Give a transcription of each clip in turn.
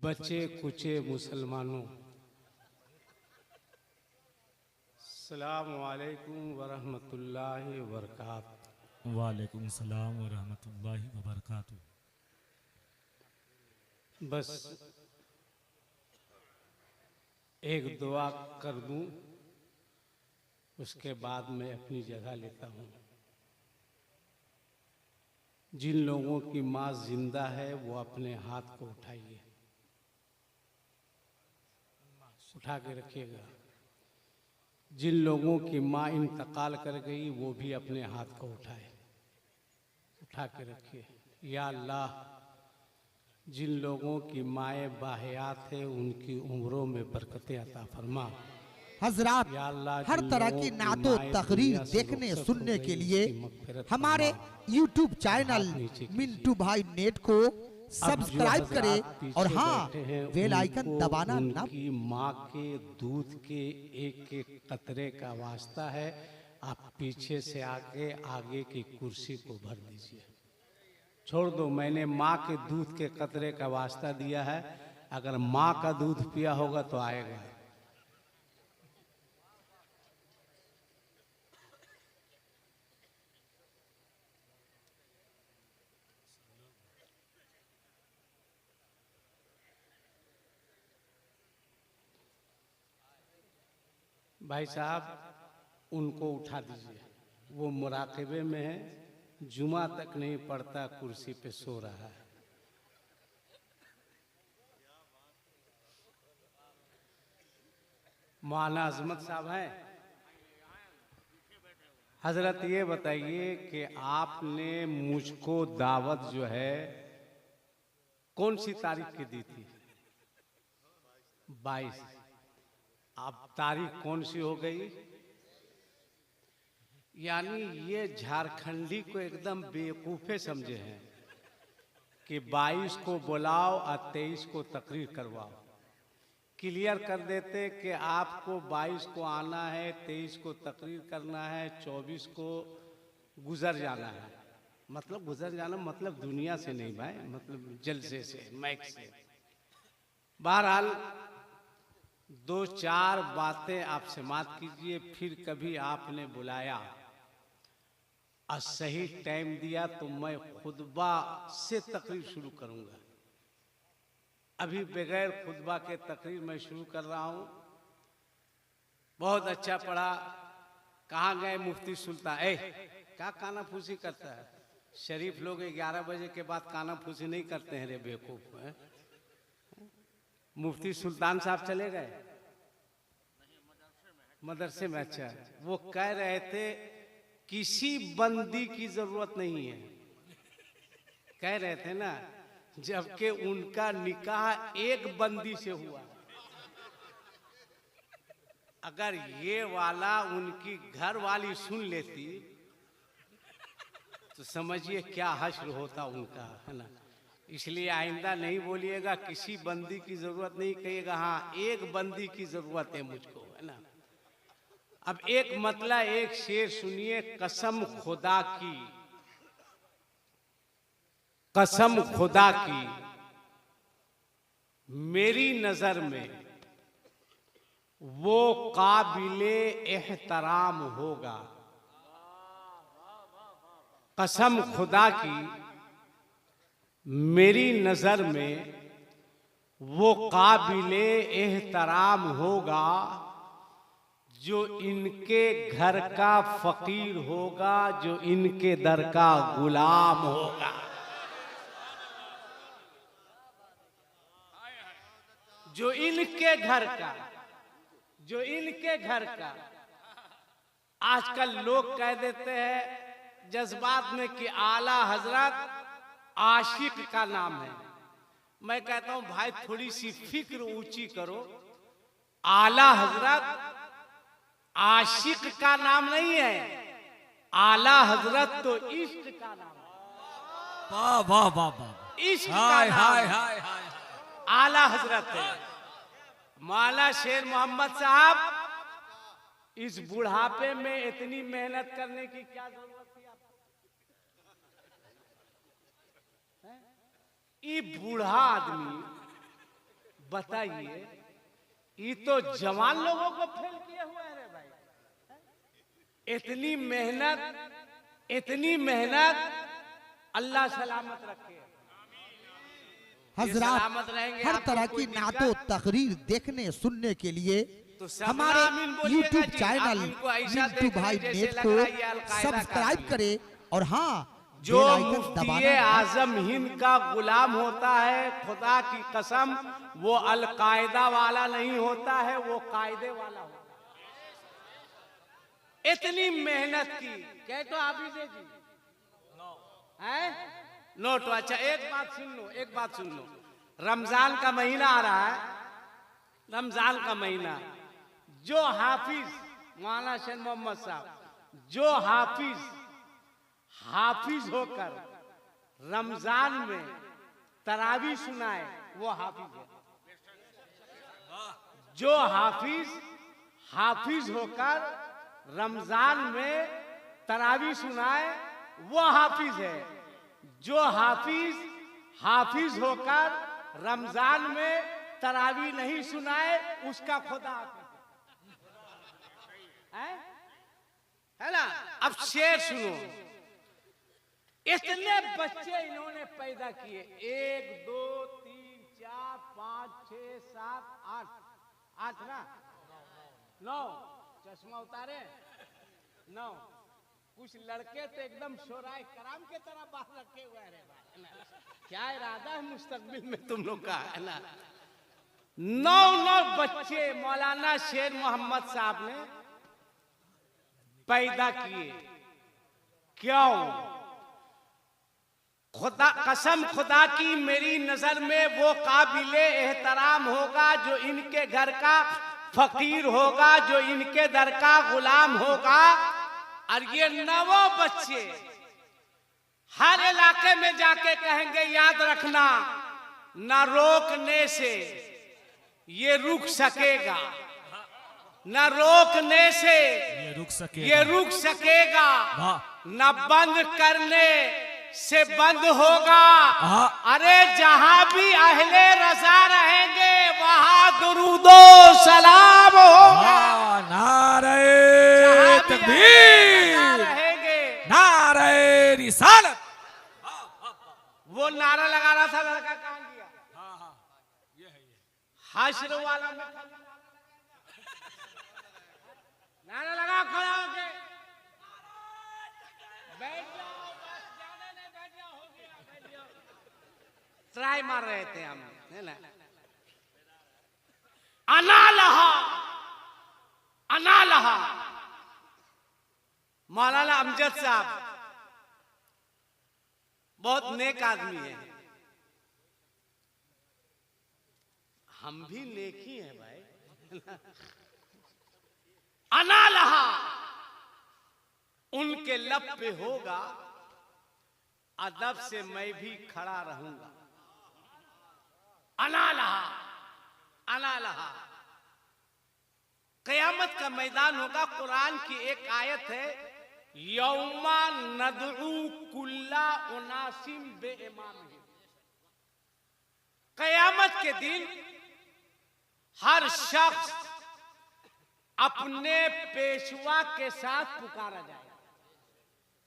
बचे कुचे मुसलमानों, अस्सलामु अलैकुम वरहमतुल्लाहि वबरकातुहू। वालेकुम सलाम व रहमतुल्लाहि व बरकातुहू। बस एक दुआ कर दूं, उसके बाद मैं अपनी जगह लेता हूँ। जिन लोगों की माँ जिंदा है वो अपने हाथ को उठाइए, उठा के रखिएगा। जिन लोगों की माँ इंतकाल कर गई वो भी अपने हाथ को उठाए, उठा के रखिए। या अल्लाह, जिन लोगों की माएँ बाहयात है उनकी उम्रों में बरकतें अता फरमा। हजरात, या अल्लाह, हर जिन तरह लोगों की की नातो माएँ तकरीर दुनिया से देखने रुखसत हो सुनने गई, के लिए उसकी मग़फ़िरत हमारे फरमा। YouTube चैनल हाथ नीचे कीजिए। मिंटू भाई नेट को अब जो सब्सक्राइब करें हज़रात और पीछे हाँ, बैठे हैं बेल आइकन उनको दबाना ना। उनकी माँ के दूध के एक एक कतरे का वास्ता है। आप पीछे से आके आगे की कुर्सी को भर दीजिए। छोड़ दो, मैंने माँ के दूध के कतरे का वास्ता दिया है। अगर माँ का दूध पिया होगा तो आएगा। भाई साहब, उनको उठा दीजिए। वो मुराक़बे में है, जुमा तक नहीं पड़ता, कुर्सी पे सो रहा है। मौलाना अजमत साहब हैं। हजरत ये बताइए कि आपने मुझको दावत जो है कौन सी तारीख की दी थी? 22। अब तारीख कौन सी हो गई? यानी ये झारखंडी को एकदम बेवकूफे समझे हैं कि 22 को बुलाओ और 23 को तकरीर करवाओ। क्लियर कर देते कि आपको 22 को आना है, 23 को तकरीर करना है, 24 को गुजर जाना है। मतलब गुजर जाना मतलब दुनिया से नहीं भाई, मतलब जलसे से, मैक से। बहरहाल दो चार बातें आपसे बात कीजिए। फिर कभी आपने बुलाया और सही टाइम दिया तो मैं खुतबा से तकरीर शुरू करूंगा। अभी बगैर खुतबा के तकरीर मैं शुरू कर रहा हूं। बहुत अच्छा पढ़ा। कहाँ गए मुफ्ती सुल्तान? क्या काना फूसी करता है? शरीफ लोग 11 बजे के बाद काना फूसी नहीं करते हैं रे बेवकूफ है? मुफ्ती सुल्तान साहब चले गए मदरसे में। अच्छा, वो कह रहे थे किसी बंदी की जरूरत नहीं है, कह रहे थे ना, जबकि उनका निकाह एक बंदी से हुआ। अगर ये वाला उनकी घर वाली सुन लेती तो समझिए क्या हश्र होता उनका, है ना। इसलिए आइंदा नहीं बोलिएगा किसी बंदी की जरूरत नहीं, कहिएगा हाँ एक बंदी की जरूरत है मुझको, है ना। अब एक मतलब एक शेर सुनिए। कसम खुदा की, कसम खुदा की, मेरी नजर में वो काबिले एहतराम होगा। कसम खुदा की, मेरी नजर में वो काबिले एहतराम होगा जो इनके घर का फकीर होगा, जो इनके दर का गुलाम होगा। जो इनके घर का, जो इनके घर का। आजकल लोग कह देते हैं जज्बात में कि आला हजरत आशिक का नाम है। मैं कहता हूं भाई थोड़ी सी फिक्र ऊंची करो। आला हजरत आशिक का नाम नहीं है, आला हजरत तो इश्क का नाम है। वाह वाह वाह वाह। इश्क का हाय नाम हाय है। हाय हाय। आला हजरत है। मौलाना शेर मोहम्मद साहब, इस बुढ़ापे में इतनी मेहनत करने की क्या जरूरत थी आपको? ये बूढ़ा आदमी बताइए, ये तो जवान लोगों को फेल किए हुए हैं रे भाई। इतनी मेहनत, अल्लाह सलामत रखे। हजरात, सलामत रहेंगे, हर आपको तरह कोई की दिक्कत? नातो तकरीर देखने सुनने के लिए तो सब हमारे आमीन बोलिएगा YouTube जी। चैनल आप इनको ऐसा मिंटू देख रहे भाई हैं जैसे नेट लग को रहा है ये अलकायदा का सब्सक्राइब आदमी है। करे और हाँ, जो बेल आइकन मुफ्ती दबाना आजम हिंद का गुलाम होता है, खुदा की कसम वो अलकायदा वाला नहीं होता है, वो कायदे वाला होता है। इतनी मेहनत की, कह तो आप ही दे जी है नो। तो अच्छा, एक बात सुन लो, रमजान का महीना आ रहा है। रमजान का महीना, जो हाफिज मौलाना शेख मोहम्मद साहब, जो हाफिज होकर रमजान में तरावी सुनाए, वो हाफिज है। जो हाफिज होकर रमजान में तरावी सुनाए, वो हाफिज है। जो हाफिज होकर रमजान में तरावी नहीं सुनाए, उसका खुदा हाफिज है ना। अब शेर सुनो, इतने बच्चे इन्होंने पैदा किए, 1 2 3 4 5 6 7 8 ना 9, चश्मा उतारे 9। कुछ लड़के तो एकदम शोराय कराम के तरह बाहर रखे हुए हैं भाई। क्या इरादा है मुस्तकबिल में तुम लोग का, है ना। 9 बच्चे मौलाना शेर मोहम्मद साहब ने पैदा किए। क्यों? कसम खुदा की, मेरी नजर में वो काबिले एहतराम होगा जो इनके घर का फकीर होगा, जो इनके दर का गुलाम होगा। और ये 9 बच्चे हर इलाके में जाके कहेंगे, याद रखना, न रोकने से ये रुक सकेगा, न रोकने से ये रुक सकेगा, न बंद करने से बंद होगा। अरे जहां भी अहले रजा रहेंगे, वहां दुरूदो सलाम होगा। नारे तकबीर, रहेंगे। नारे रिसालत। वो नारा लगा रहा था, लड़का कहां गया? हाशर वाला में नारा लगा, खड़ा होके बैठ जाओ, बस जाने नहीं, बैठ जाओ, हो गया, बैठ जाओ। ट्राई मार रहे थे हम, है ना। अना लहा मौलाना अमजद साहब बहुत नेक आदमी है। हम भी नेक ही हैं भाई। अना लहा, उनके लब पे होगा, अदब से मैं भी खड़ा रहूंगा। अना लहा, क़यामत का मैदान होगा। कुरान की एक आयत है, यौमा नदउ कुल्ला उनासिम बे इमामिहिम। क़यामत के दिन हर शख्स अपने पेशवा के साथ पुकारा जाएगा,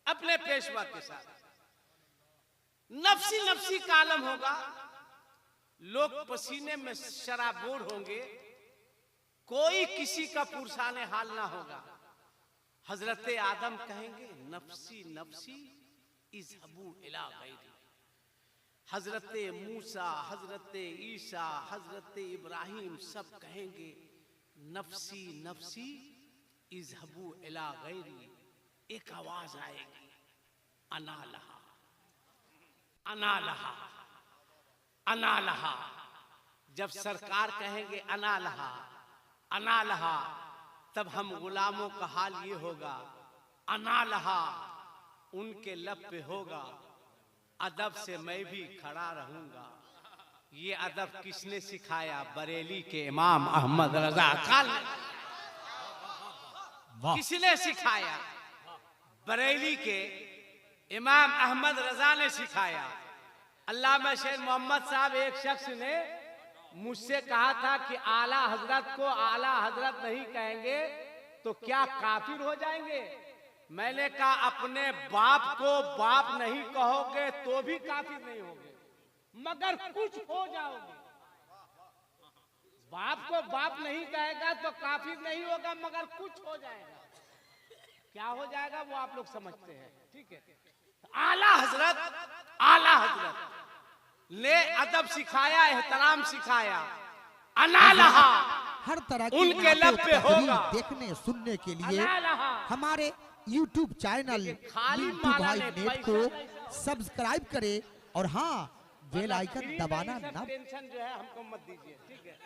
अपने पेशवा के साथ। नफसी नफसी का आलम होगा, लोग पसीने में शराबोर होंगे, कोई किसी का पुरसाने हाल ना होगा। हजरत आदम कहेंगे, नफसी नफसी इज़हबू इला गैरी। हजरत मूसा, हजरत ईसा, हजरत इब्राहिम सब कहेंगे, नफसी नफसी इज़हबू इला गैरी। एक आवाज आएगी, अना लहा, अना लहा, अना लहा। जब सरकार कहेंगे अना लहा, अना लहा, तब हम गुलामों का हाल ये होगा, अना लहा, उनके लब पे होगा, अदब से मैं भी खड़ा रहूंगा। ये अदब किसने सिखाया? बरेली के इमाम अहमद रजा खान। किसने सिखाया? बरेली के इमाम अहमद रजा ने सिखाया। अल्लामा शेख मोहम्मद साहब, एक शख्स ने मुझसे कहा था कि आला हजरत को आला हजरत नहीं कहेंगे तो क्या काफिर हो जाएंगे। मैंने कहा अपने बाप को बाप नहीं कहोगे तो भी काफिर नहीं होगे, मगर कुछ हो जाओगे। बाप को बाप नहीं कहेगा तो काफिर नहीं होगा, मगर कुछ हो जाएगा। क्या हो जाएगा वो आप लोग समझते हैं, ठीक है। आला हजरत ने अदब सिखाया, एहतराम सिखाया। अनालहा हर तरह की उनके लब पे होगा। देखने सुनने के लिए अनालहा हमारे YouTube चैनल खाली मिंटू माला भाई ने नेट पैसा को नहीं। सब्सक्राइब करें और हाँ बेल आइकन फ्री में दबाना ये सब ना। टेंशन जो है हमको मत दीजिए, ठीक है।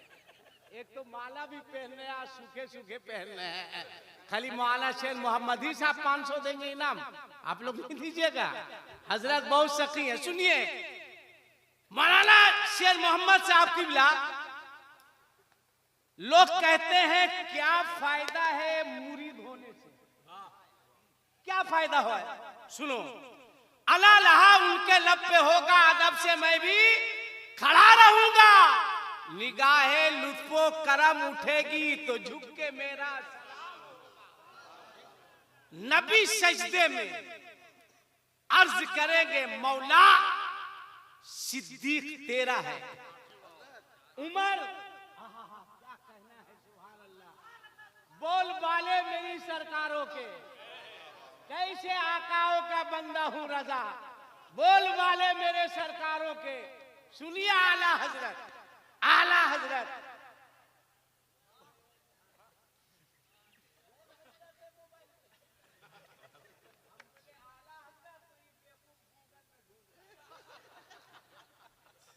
एक तो माला भी पहनने हैं, सूखे सूखे पहनने हैं। खाली मौलाना शेर मोहम्मद ही साहब 500 देंगे इनाम, आप लोग नहीं दीजिएगा। हजरत बहुत सखी है, सुनिए। मौलाना शेर मोहम्मद साहब की बिला लोग कहते हैं क्या फायदा है मुरीद होने से, क्या फायदा हुआ है? सुनो, अला लहा उनके लब पे होगा, अदब से मैं भी खड़ा रहूंगा। निगाहे लुत्फो करम उठेगी तो झुक के मेरा नबी सजदे में अर्ज करेंगे मौला सिद्दीक तेरा है। उमर क्या कहना है, सुभान अल्लाह। बोल बाले मेरी सरकारों के, कैसे आकाओं का बंदा हूं रजा। बोल वाले मेरे सरकारों के, सुनिए आला हजरत, आला हजरत।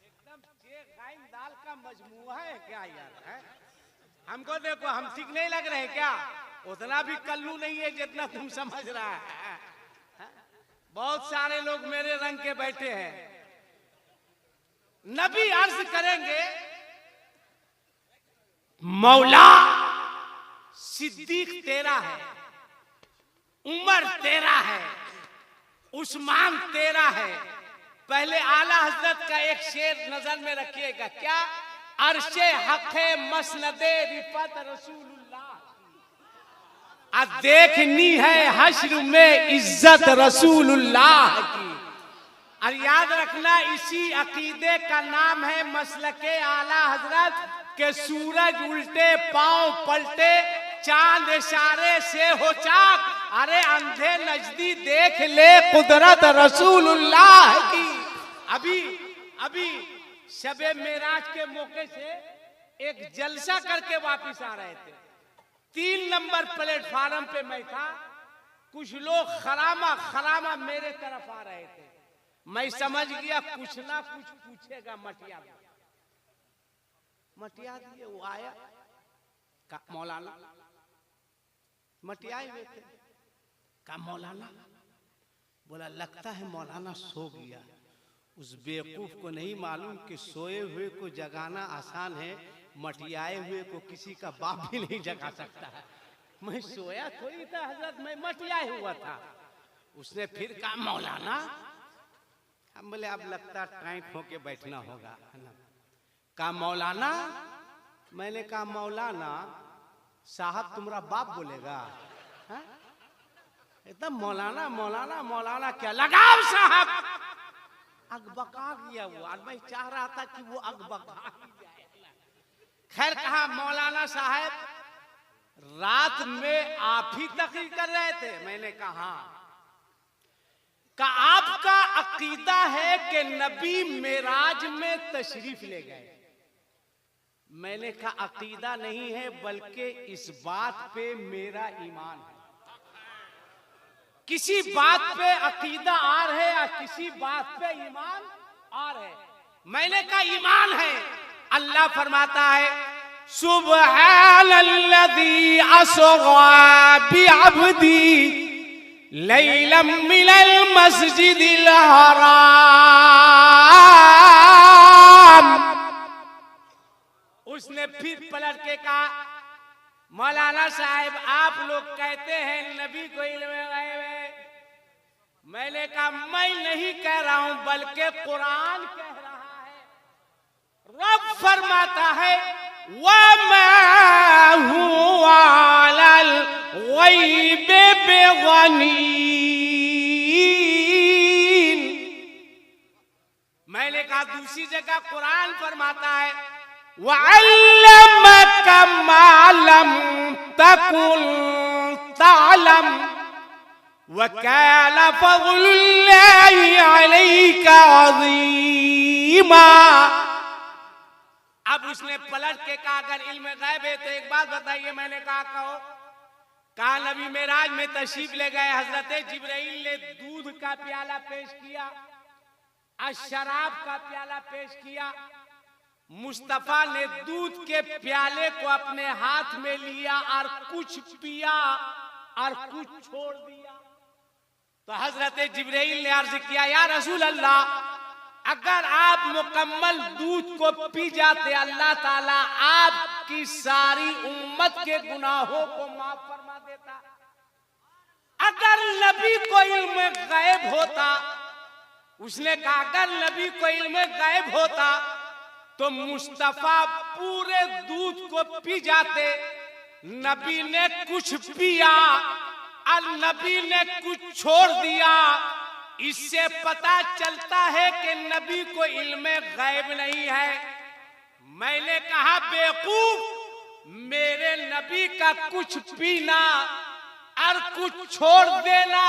एकदम गाइन दाल का मजमुआ है क्या यार, है? हमको देखो, हम ठीक नहीं लग रहे क्या? उतना भी कल्लू नहीं है जितना तुम समझ रहा है। बहुत सारे लोग मेरे रंग के बैठे हैं। नबी अर्ज करेंगे मौला सिद्दीक तेरा है, उमर तेरा है, उस्मान तेरा है। पहले आला हजरत का एक शेर नजर में रखिएगा, क्या? अर्शे हक है मसनदे रिफत रसूलुल्लाह, देखनी है हश्र में इज्जत रसूलुल्लाह की। और याद रखना इसी अकीदे का नाम है मसलके आला हजरत के सूरज उल्टे पांव पलटे चांद इशारे से हो चाक, अरे अंधे नजदी देख ले कुदरत रसूलुल्लाह की। अभी शबे मेराज के मौके से एक जलसा करके वापिस आ रहे थे। 3 नंबर प्लेटफार्म पे मैं था, कुछ लोग खरामा मेरे तरफ आ रहे थे। मैं समझ गया कुछ ना कुछ पूछेगा मटिया दिए। वो आया का मौलाना, मटियाए हुए थे। का मौलाना, बोला लगता है मौलाना सो गया। उस बेवकूफ को नहीं मालूम कि सोए हुए को जगाना आसान है, मटियाए हुए को किसी का बाप भी नहीं जगा सकता है। मैं सोया थोड़ी था हजरत, मैं मटियाए हुआ था। उसने फिर कहा मौलाना, हम बोले अब लगता टाइट होके बैठना होगा। कहा मौलाना, मैंने कहा मौलाना साहब तुम्हारा बाप बोलेगा? एकदम मौलाना मौलाना मौलाना, क्या लगाओ साहब। अगबका गया वो, और मैं चाह रहा था कि वो अगबका ही जाए। खैर कहा मौलाना साहब रात में आप ही तकरीर कर रहे थे? मैंने कहा आपका अकीदा है कि नबी मेराज में तशरीफ ले गए। मैंने कहा अकीदा नहीं है, बल्कि इस बात पे मेरा ईमान है। किसी बात पे अकीदा आ रहे या किसी बात पे ईमान आ रहे। मैंने कहा ईमान है। अल्लाह फरमाता है सुब्हानल्लज़ी अस्रा बिअब्दी लैलम मिनल मस्जिदिल हराम। उसने फिर पलट के कहा मौलाना साहब आप लोग कहते हैं नबी को इल्म गैब है। मैंने कहा मैं नहीं कह रहा हूं, बल्कि कुरान कह रहा है। रब फरमा फरमाता है वमा हुवा अलल गैब बिगनीन। मैंने कहा दूसरी जगह कुरान फरमाता है वअल्लमका मा लम तकुन तअलम वकान फज़लुल्लाहि अलैका अज़ीमा। अब उसने पलट के कहा अगर इल्म गैब है तो एक बात बताइए। मैंने कहा कहो। कहा नबी मेराज में तशरीफ ले गए, हजरत जिब्राइल ने दूध का प्याला पेश किया, शराब का प्याला पेश किया। मुस्तफा ने दूध के प्याले को अपने हाथ में लिया और कुछ पिया और कुछ छोड़ दिया। तो हजरत जिब्राइल ने अर्ज किया या रसूल अल्लाह, अगर आप मुकम्मल दूध को पी जाते अल्लाह ताला आपकी सारी उम्मत के गुनाहों को माफ फरमा देता। अगर नबी को इल्म गैब होता, उसने कहा अगर नबी को इल्म गैब होता तो मुस्तफा पूरे दूध को पी जाते। नबी ने कुछ पिया और नबी ने कुछ छोड़ दिया। इससे पता चलता है कि नबी को इल्म गैब नहीं है। मैंने कहा बेवकूफ, मेरे नबी का कुछ पीना और कुछ छोड़ देना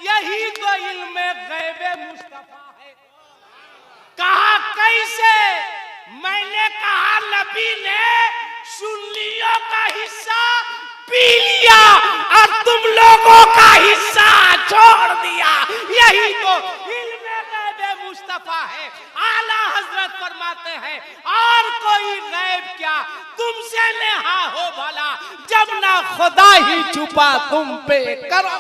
यही तो इल्म गैब मुस्तफा है। कहा कैसे? मैंने कहा नबी ने सुन्नियों का हिस्सा पी लिया और तुम लोगों का हिस्सा छोड़ दिया। यही तो इल्म गैब मुस्तफा है। आला हजरत फरमाते हैं और कोई गैब क्या तुमसे नेहा हो भला, जब ना खुदा ही छुपा तुम पे करो।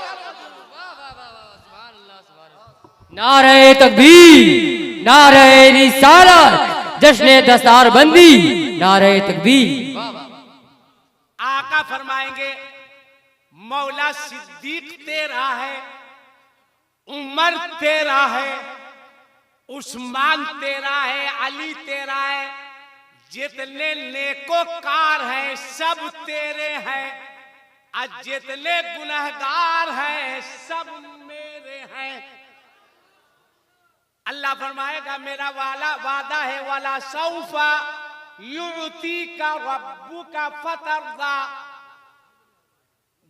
नारे तकबीर, नारे रिसालत, जश्न दस्तार बंदी, नारे तकबीर। आका फरमाएंगे मौला सिद्दीक तेरा है, उमर तेरा है, उस्मान तेरा है, अली तेरा है, जितने नेकोकार हैं सब तेरे हैं, और जितने गुनहगार हैं सब मेरे हैं। अल्लाह फरमाएगा मेरा वादा है वाला सौफा युती का रब्बू का फतरदा।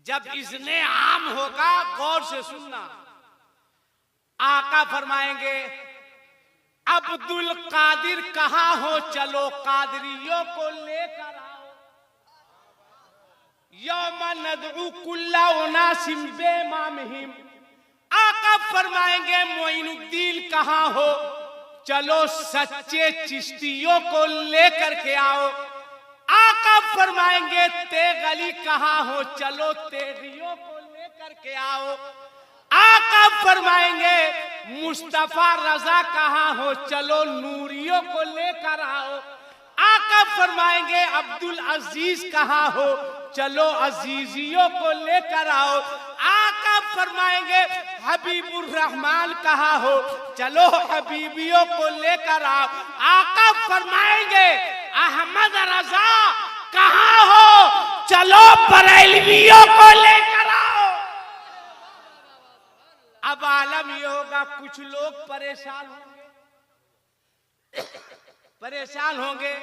जब इज़्ने आम होगा, गौर से सुनना, आका फरमाएंगे अब्दुल कादिर कहाँ हो, चलो कादरियों को लेकर आओ। यौम नदउ कुल्ला उनासिम बिइमामिहिम। आका फरमाएंगे मोइनुद्दीन कहाँ हो, चलो सच्चे चिश्तियों को लेकर के आओ। आका फरमाएंगे तेगली कहाँ हो, चलो तेगियों को लेकर के आओ। आका फरमाएंगे मुस्तफा रजा कहाँ हो, चलो नूरियों को लेकर आओ। आका फरमाएंगे अब्दुल अजीज कहाँ हो, चलो अजीजियों को लेकर आओ। आका फरमाएंगे हबीबुर रहमान कहाँ हो, चलो हबीबियों को लेकर आओ। आका फरमाएंगे अहमद रजा कहाँ हो, चलो बरेलवियों को लेकर आओ। अब आलम ये होगा कुछ लोग परेशान होंगे, परेशान होंगे,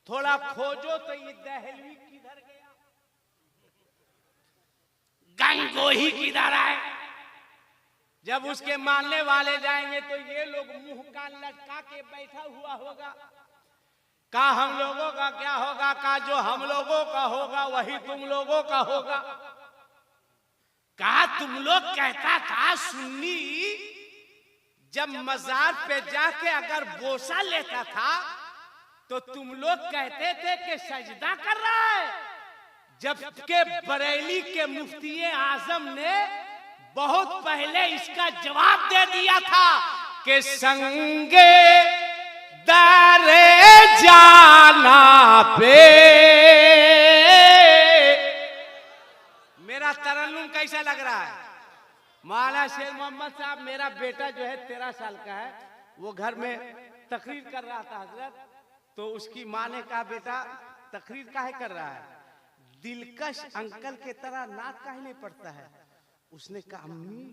थोड़ा खोजो तो ये दहलवी किधर गया, गंगोही किधर है। जब उसके मानने वाले जाएंगे तो ये लोग मुंह का लटका के बैठा हुआ होगा। का हम लोगों का क्या होगा, का जो हम लोगों का होगा वही तुम लोगों का होगा। कहा तुम लोग कहता था सुन्नी जब मजार पे जाके अगर बोसा लेता था तो तुम लोग कहते थे कि सजदा कर रहा है, जबकि बरेली के मुफ्ती आजम ने बहुत पहले इसका जवाब दे दिया था कि संगे दारे जाना पे। मेरा तरन्नुम कैसा लग रहा है? मौलाना शेर मोहम्मद साहब, मेरा बेटा जो है 13 साल का है, वो घर में तकरीर कर रहा था हजरत, तो उसकी माँ ने कहा बेटा तकरीर काहे कर रहा है, दिलकश अंकल के तरह नाक काहे नहीं पड़ता है। उसने कहा अम्मी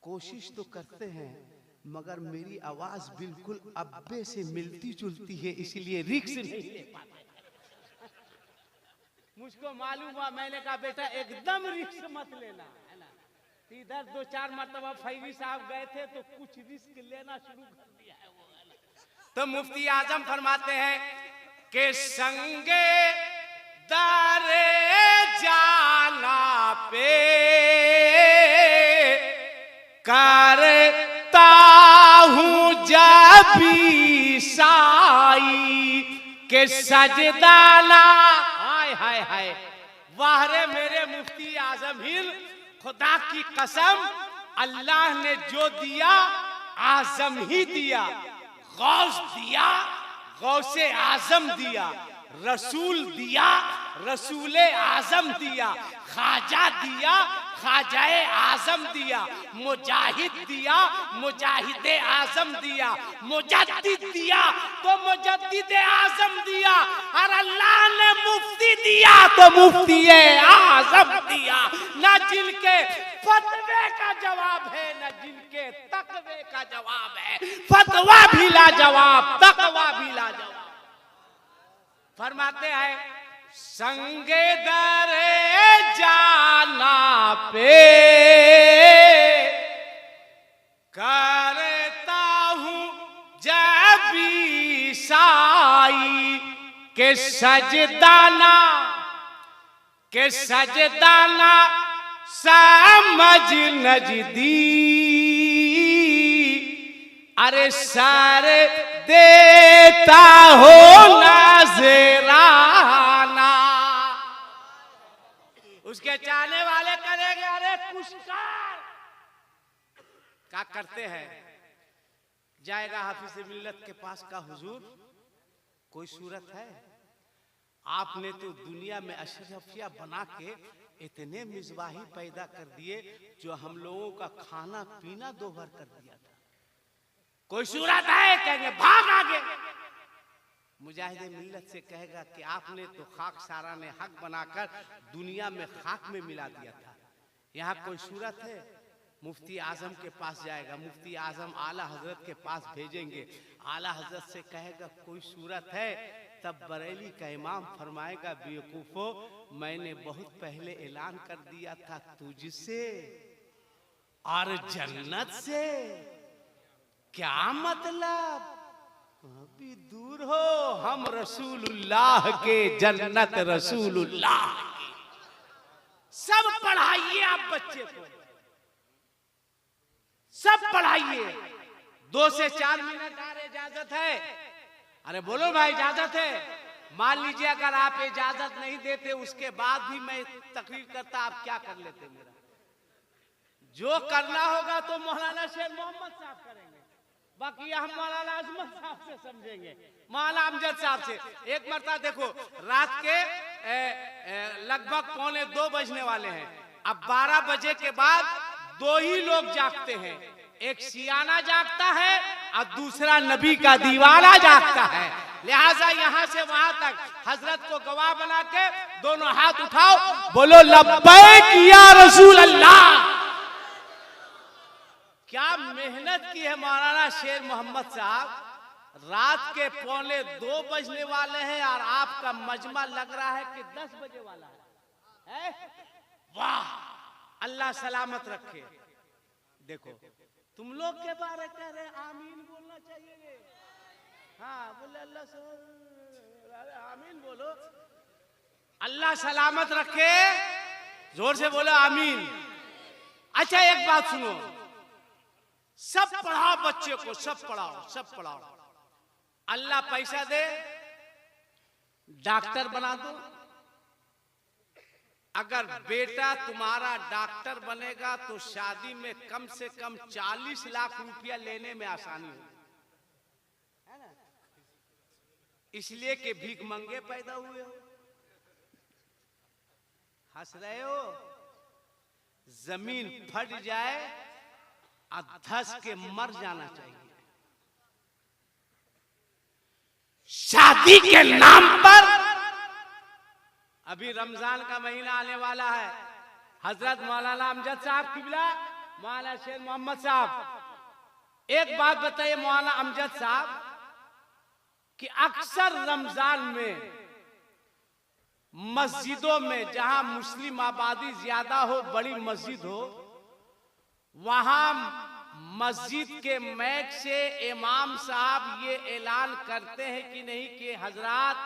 कोशिश तो करते हैं मगर मेरी आवाज बिल्कुल अब्बे से मिलती जुलती है इसलिए रिक्स नहीं ले पाते। मुझको मालूम हुआ, मैंने कहा बेटा एकदम रिक्स मत लेना, है ना। इधर 2-4 मरतबा फैजी साहब गए थे तो कुछ रिस्क लेना शुरू कर दिया है वो, है ना। तो मुफ्ती आजम फरमाते हैं कि संगे दारे जाना पे करता हूँ जब भी साई के सजदाना। हाय हाय हाय, वाह रे मेरे मुफ्ती आजम हिंद, खुदा की कसम अल्लाह ने जो दिया आजम ही दिया, गौस दिया गौसे आजम दिया, रसूल दिया रसूले आजम दिया, खाजा दिया खाजाए आजम दिया, मुजाहिद दिया मुजाहिदे आजम दिया, मुजद्दिद दिया तो मुजद्दिदे आजम दिया, और अल्लाह ने मुफ्ती दिया तो मुफ्ती आजम दिया। ना जिनके फतवे का जवाब है ना जिनके तकवे का जवाब है, फतवा भी लाजवाब तकवा भी लाजवाब। फरमाते हैं संगे दरे जाना पे करता हूँ जब भी साई के सजदाना समझ नजदी, अरे सर देता हो नजराना। उसके चाहने वाले करेंगे अरे पुष्कार क्या करते हैं। जाएगा हाफिज मिल्लत के पास का हुजूर कोई सूरत है, आपने तो दुनिया में अशरफिया बना के इतने मिजबाही पैदा कर दिए जो हम लोगों का खाना पीना दोभर कर दिया था, कोई सूरत है? कहेंगे भाग आगे। मुजाहिद मिल्लत से कहेगा कि आपने तो खाक सारा ने हक बनाकर दुनिया में खाक में मिला दिया था, यहाँ कोई सूरत है? मुफ्ती आजम के पास जाएगा, मुफ्ती आजम आला हजरत के पास भेजेंगे, आला हजरत से कहेगा कोई सूरत है? तब बरेली का इमाम फरमाएगा बेवकूफो मैंने बहुत पहले ऐलान कर दिया था तुझसे और जन्नत से, क्या मतलब? अभी दूर हो, हम रसूलुल्लाह के जन्नत रसूलुल्लाह की। सब पढ़ाइए आप बच्चे को, सब पढ़ाइए। 2 से 4 मिनट आ रहे, इजाजत है? अरे बोलो भाई इजाजत है? मान लीजिए अगर आप इजाजत नहीं देते उसके बाद भी मैं तकरीर करता, आप क्या कर लेते? मेरा जो करना होगा तो मौलाना शेर मोहम्मद साहब करेंगे, बाकी हम मौलाना अजमत साहब से समझेंगे, मौलाना अमजद साहब से। एक मरतबा देखो रात के लगभग 1:45 बजने वाले हैं, अब 12 बजे के बाद 2 ही लोग जागते हैं, एक सियाना जागता है और दूसरा नबी का दीवाना जागता है। लिहाजा यहाँ से वहां तक हजरत को गवाह बना के दोनों हाथ उठाओ, बोलो लब्बैक या रसूल अल्लाह। क्या मेहनत की है मौलाना शेर मोहम्मद साहब। रात के 1:45 बजने वाले हैं और आपका मजमा लग रहा है कि 10 बजे वाला है। वाह, अल्लाह सलामत रखे। देखो तुम लोग के बारे कह रहे आमीन बोलना चाहिए। हाँ बोले अल्लाह आमीन बोलो, अल्लाह सलामत रखे, जोर से बोलो आमीन। अच्छा एक बात सुनो, सब पढ़ाओ बच्चे को, सब पढ़ाओ, सब पढ़ाओ। अल्लाह पैसा दे डॉक्टर बना दो। अगर बेटा तुम्हारा डॉक्टर बनेगा तो शादी में कम से कम 40 लाख रुपया लेने में आसानी हो, है ना? इसलिए कि भीख मंगे पैदा हुए हो। हंस रहे हो? जमीन फट जाए और धस के मर जाना चाहिए। शादी के नाम पर। अभी रमजान का महीना आने वाला है। हजरत मौलाना अमजद साहब किबला, मौलाना शेर मोहम्मद साहब, एक बात बताइए मौलाना अमजद साहब कि अक्सर रमजान में मस्जिदों में जहां मुस्लिम आबादी ज्यादा हो, बड़ी मस्जिद हो, वहां मस्जिद के मैक से इमाम साहब ये ऐलान करते हैं कि नहीं कि हजरात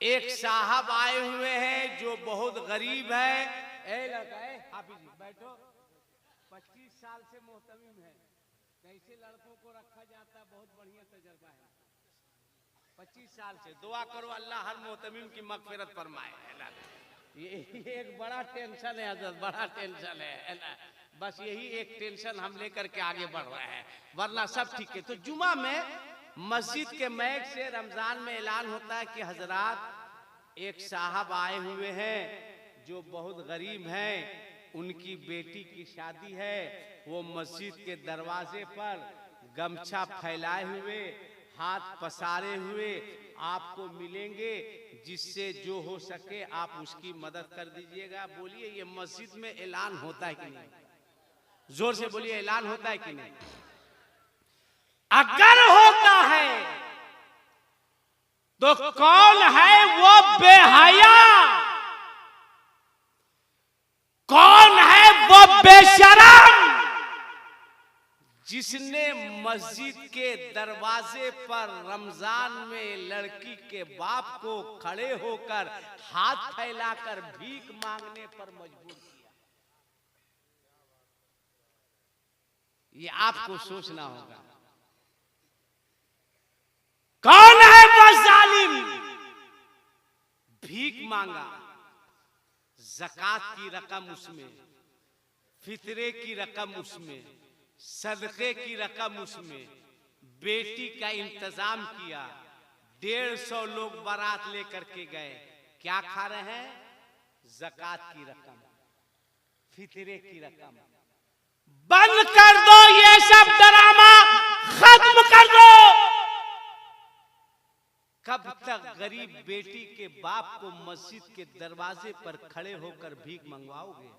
एक साहब आए हुए हैं जो बहुत गरीब है। हाफिज जी बैठो, 25 साल से मोहतमिम है, कैसे लड़कों को रखा जाता है, बहुत बढ़िया तजर्बा है। 25 साल से दुआ करो अल्लाह हर मोहतमिम की मगफिरत फरमाए। ये एक बड़ा टेंशन है हजरत, बड़ा टेंशन है ना। बस यही एक टेंशन हम लेकर के आगे बढ़ रहे हैं, वरना सब ठीक है। तो जुमा में मस्जिद के मैक से रमजान में ऐलान होता है कि हजरात एक साहब आए हुए हैं जो बहुत गरीब हैं, उनकी बेटी की शादी है। वो मस्जिद के दरवाजे पर गमछा फैलाए हुए, हाथ पसारे हुए आपको मिलेंगे, जिससे जो हो सके आप उसकी मदद कर दीजिएगा। बोलिए ये मस्जिद में ऐलान होता है कि नहीं? जोर से बोलिए, ऐलान होता है कि नहीं? अगर होता है तो कौन है वो बेहया, कौन है वो बेशरम जिसने मस्जिद के दरवाजे पर रमजान में लड़की के बाप को खड़े होकर हाथ फैलाकर भीख मांगने पर मजबूर किया? ये आपको सोचना होगा। कौन है वो जालिम? भीख मांगा, ज़कात की रकम उसमें, फितरे की रकम उसमें, सदके की रकम उसमें, बेटी का इंतजाम किया। 150 लोग बारात लेकर के गए, क्या खा रहे हैं? ज़कात की रकम, फितरे की रकम। बंद कर दो ये सब ड्रामा, खत्म कर दो। कब तक गरीब बेटी के बाप को मस्जिद के दरवाजे पर खड़े होकर भीख मंगवाओगे?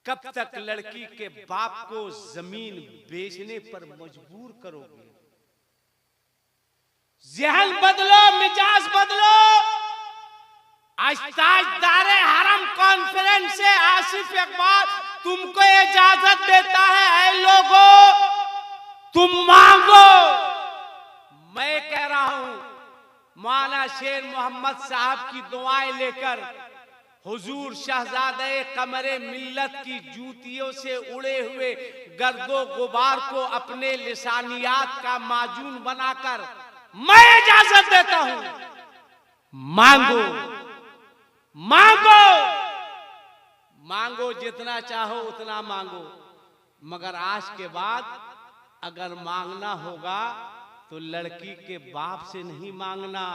कब तक लड़की के बाप को जमीन बेचने पर मजबूर करोगे? ज़हन बदलो, मिजाज बदलो। आज ताजदारे हरम कॉन्फ्रेंस से आसिफ इकबाल तुमको इजाजत देता है, ऐ लोगों तुम मांगो। मैं कह रहा हूं मौलाना शेर मोहम्मद साहब की दुआएं लेकर हुजूर शहजादे कमरे मिल्लत की जूतियों से उड़े हुए गर्दो गुबार को अपने लिसानियात का माजून बनाकर मैं इजाजत देता हूं, मांगो मांगो मांगो, जितना चाहो उतना मांगो, मगर आज के बाद अगर मांगना होगा तो लड़की के बाप से नहीं मांगना,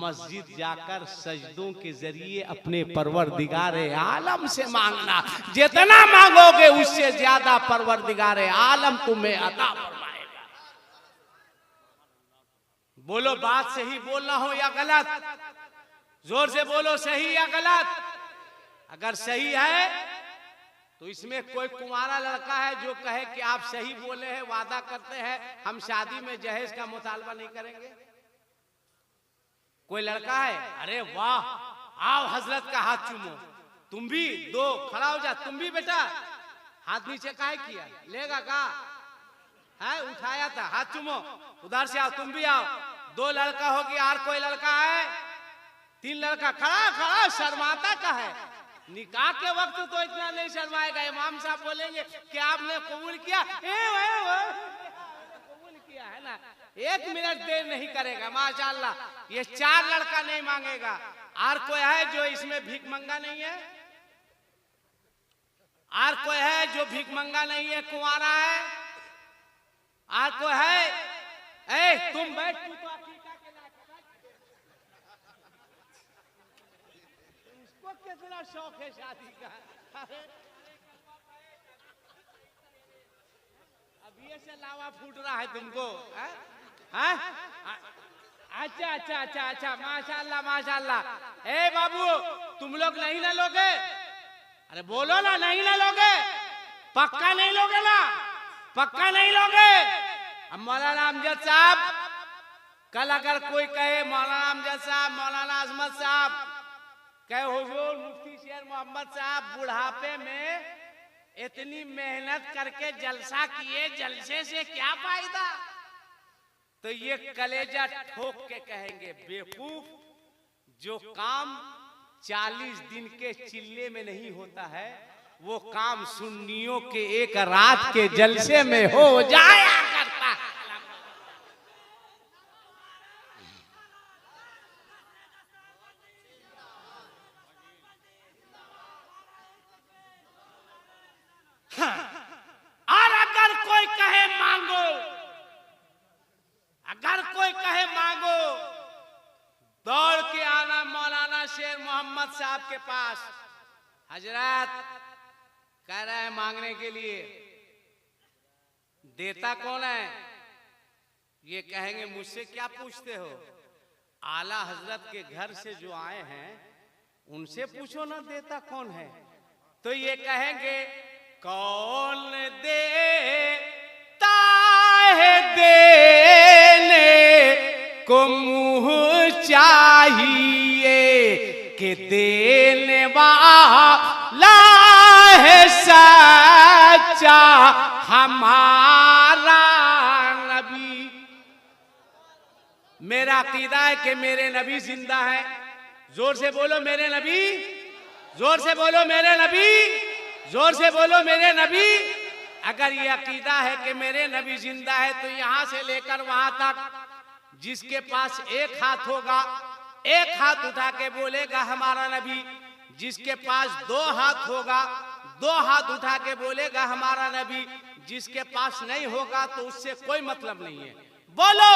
मस्जिद जाकर सजदों के जरिए अपने परवरदिगारे आलम से मांगना। जितना मांगोगे उससे ज्यादा परवरदिगारे आलम तुम्हें अता फरमाएगा। बोलो बात सही बोलना हो या गलत? जोर से बोलो, सही या गलत? अगर सही है तो इसमें कोई कुंवारा लड़का है जो कहे कि आप सही बोले हैं, वादा करते हैं हम शादी में जहेज का मुतालबा नहीं करेंगे? कोई लड़का है? अरे वाह, आओ हजरत का हाथ चूमो, तुम भी दो, खड़ा हो जा, तुम भी बेटा, हाथ नीचे काहे किया, लेगा का है? उठाया था, हाथ चूमो, उधर से आओ, तुम भी आओ। 2 लड़का हो गया, और कोई लड़का है? 3 लड़का, खड़ा खड़ा, शर्माता का है? निकाह के वक्त तो इतना नहीं शर्माएगा। इमाम साहब बोलेंगे कि आपने कबूल किया, कबूल किया है ना, 1 मिनट देर नहीं करेगा माशाअल्लाह। ये 4 लड़का नहीं मांगेगा। और कोई है जो इसमें भीख मंगा नहीं है? और कोई है जो भीख मंगा नहीं है, कुंवारा है? और कोई है? ए तुम बैठ, तू तो अकीका के लायक है, उसको कितना शौक है शादी का। अब ये से लावा फूट रहा है तुमको, है? अच्छा अच्छा अच्छा अच्छा, माशाल्लाह माशाल्लाह। ए बाबू, तुम लोग नहीं ना लोगे? अरे बोलो ना, नहीं ना लोगे? पक्का नहीं लोगे ना? पक्का नहीं लोगे? अब मौलाना अमजद साहब, कल अगर कोई कहे मौलाना अमजद साहब, मौलाना अजमत साहब, कहे हुजूर मुफ्ती शेर मोहम्मद साहब बुढ़ापे में इतनी मेहनत करके जलसा किए, जलसे से क्या फायदा? तो ये कलेजा ठोक के कहेंगे, बेवकूफ, जो काम 40 दिन के चिल्ले में नहीं होता है, वो काम सुन्नियों के एक रात के जलसे में हो जाया करता है। और अगर कोई कहे मांगो, अगर कोई कहे मांगो, दौड़ के आना मौलाना शेर मोहम्मद साहब के पास। हजरत कह रहे हैं मांगने के लिए, देता कौन है? ये कहेंगे मुझसे क्या पूछते हो? आला हजरत के घर से जो आए हैं उनसे पूछो ना देता कौन है। तो ये कहेंगे कौन देता है, देने को मुंह चाहिए, कि देने वाला है सच्चा हमारा नबी। मेरा अकीदा है कि मेरे नबी जिंदा है। जोर से बोलो मेरे नबी, जोर से बोलो मेरे नबी, जोर से बोलो मेरे नबी। अगर ये अकीदा है कि मेरे नबी जिंदा है, तो यहां से लेकर वहां तक जिसके पास एक हाथ होगा, एक हाथ उठा के बोलेगा हमारा नबी। जिसके पास 2 हाथ होगा, 2 हाथ उठा के बोलेगा हमारा नबी। जिसके पास नहीं होगा तो उससे कोई मतलब नहीं है। बोलो,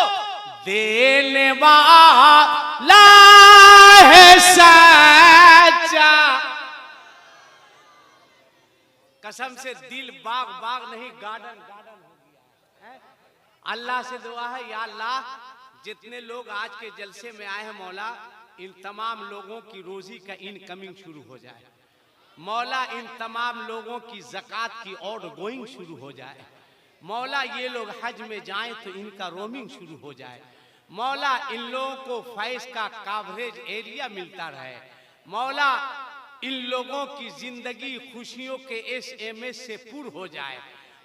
देने वाला है सच्चा। कसम से दिल बाग बाग नहीं, गार्डन गार्डन हो गया है। अल्लाह से दुआ है, या अल्लाह जितने लोग आज के जलसे में आए हैं मौला, इन तमाम लोगों की रोजी का इनकमिंग शुरू हो जाए। मौला इन तमाम लोगों की ज़कात की आउट गोइंग शुरू हो जाए। मौला ये लोग हज में जाएं तो इनका रोमिंग शुरू हो जाए। मौला इन लोगों को फैज का कवरेज एरिया मिलता रहे। मौला इन लोगों की जिंदगी खुशियों के SMS से पूर्ण हो जाए।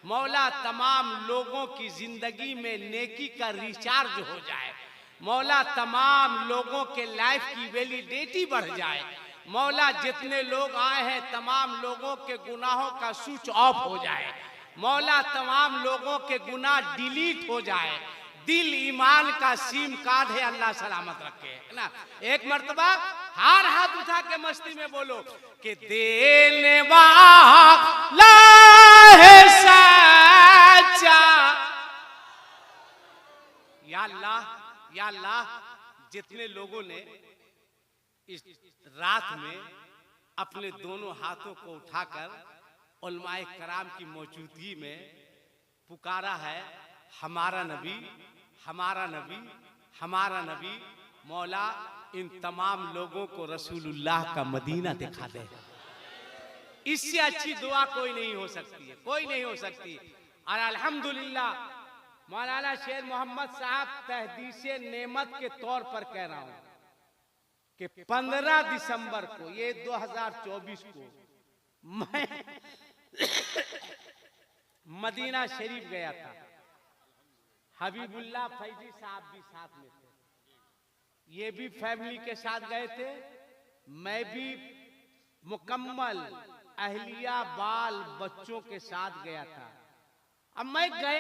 मौला तमाम लोगों की जिंदगी में नेकी का रिचार्ज हो जाए। मौला तमाम लोगों के लाइफ की वैलिडिटी बढ़ जाए। मौला जितने लोग आए हैं तमाम लोगों के गुनाहों का स्विच ऑफ हो जाए। मौला तमाम लोगों के गुनाह डिलीट हो जाए। दिल ईमान का सिम कार्ड है, अल्लाह सलामत रखे, है ना। एक मर्तबा हर हाथ उठा के मस्ती में बोलो कि देने वाला है सच्चा। या अल्लाह, जितने लोगों ने इस रात में अपने दोनों हाथों को उठाकर उलमाए कराम की मौजूदगी में पुकारा है हमारा नबी, हमारा नबी, हमारा नबी, मौला इन तमाम लोगों को रसूलुल्लाह का मदीना दिखा दे। इससे अच्छी दुआ कोई नहीं हो सकती है, कोई नहीं हो सकती। और अल्हम्दुलिल्लाह मौलाना शेर मोहम्मद साहब तहदीसे नेमत के तौर पर कह रहा हूं कि 15 दिसंबर को, ये 2024 को, मैं मदीना शरीफ गया था। हबीबुल्लाह फैजी साहब भी साथ में थे। ये भी फैमिली के साथ गए थे। मैं भी मुकम्मल अहलिया बाल बच्चों के साथ गया था। अब मैं गया